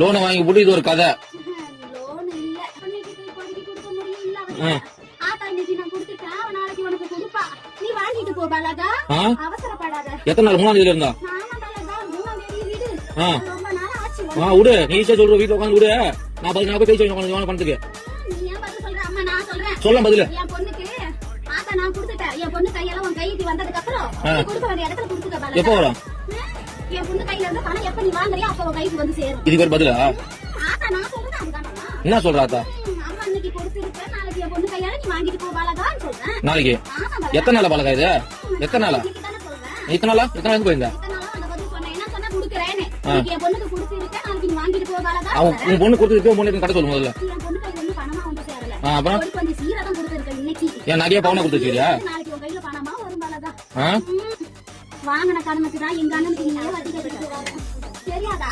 லோனை வாங்கி போட்டு இது ஒரு கதை. லோன் இல்ல கொடுக்க முடியல. ஆத்தா இன்னைக்கு நான் கொடுத்துட்டேன், அவன் நாளைக்கு உனக்கு கொடுப்பா. நீ வாங்கிட்டு போ பாலாகா, அவசரப்படாத. எத்தனை நாள்? 3ஆம் தேதியில இருந்தா? நானும் பாலாகா 3ஆம் தேதி விடு. ரொம்ப நாள் ஆச்சு. விடு, நீ சொல்ற வீட்டுல உட்காந்து விடு. நான் போய் பேசி பணத்துக்கு. நீ ஏன் பதில் சொல்ற? அம்மா நான் சொல்றேன். சொல்ல பதில். என் பொண்ணுக்கு ஆத்தா நான் கொடுத்துட்டேன். என் பொண்ணு கையெல்லாம் உன் கைக்கு வந்ததுக்கு அப்புறம் கொடுக்க வேண்டிய இடத்துல கொடுத்துக்க பாலாகா. எப்போ வரும்? என் பொண்ணு கையில இருந்து பணம் எப்ப நீ வாங்குறியோ அப்ப உன் கைக்கு வந்து சேரும். இதுக்கு ஒரு பதிலா? ஆத்தா நான் சொல்றேன் அதுதானே. என்ன சொல்ற ஆத்தா? அம்மா இன்னைக்கு கொடுத்துருக்கேன், நாளைக்கு என் பொண்ணு கையால நீ வாங்கிட்டு போ பாலாகான்னு சொல்றேன். நாளைக்கு? எத்தனை நாளா பாலகா இது? எத்தனை நாளா? இத்தனை நாளா? எத்தனை நாள் போயிருந்தா? என் பொண்ணுக்கு கொடுத்துருக்கேன், நாளைக்கு நீ வாங்கிட்டு போ பாலாகா. உன் பொண்ணு கொடுத்துருக்கு, உன் பொண்ணு கடை சொல்லு முதல்ல. என் பொண்ணு கையில ஒண்ணு பணமா வந்து சேரல. அப்புறம் கொஞ்சம் சீரகம் கொடுத்துருக்கேன் இன்னைக்கு. ஏன் நகையா பவுனா கொடுத்துருக்கியா? நாளைக்கு உன் கையில பணமா வரும் பாலாகா. வாங்கின கடனுக்கு தான் எங்க அண்ணனுக்கு நீயே வட்டி கட்டிட்டு வர. தெரியாதா?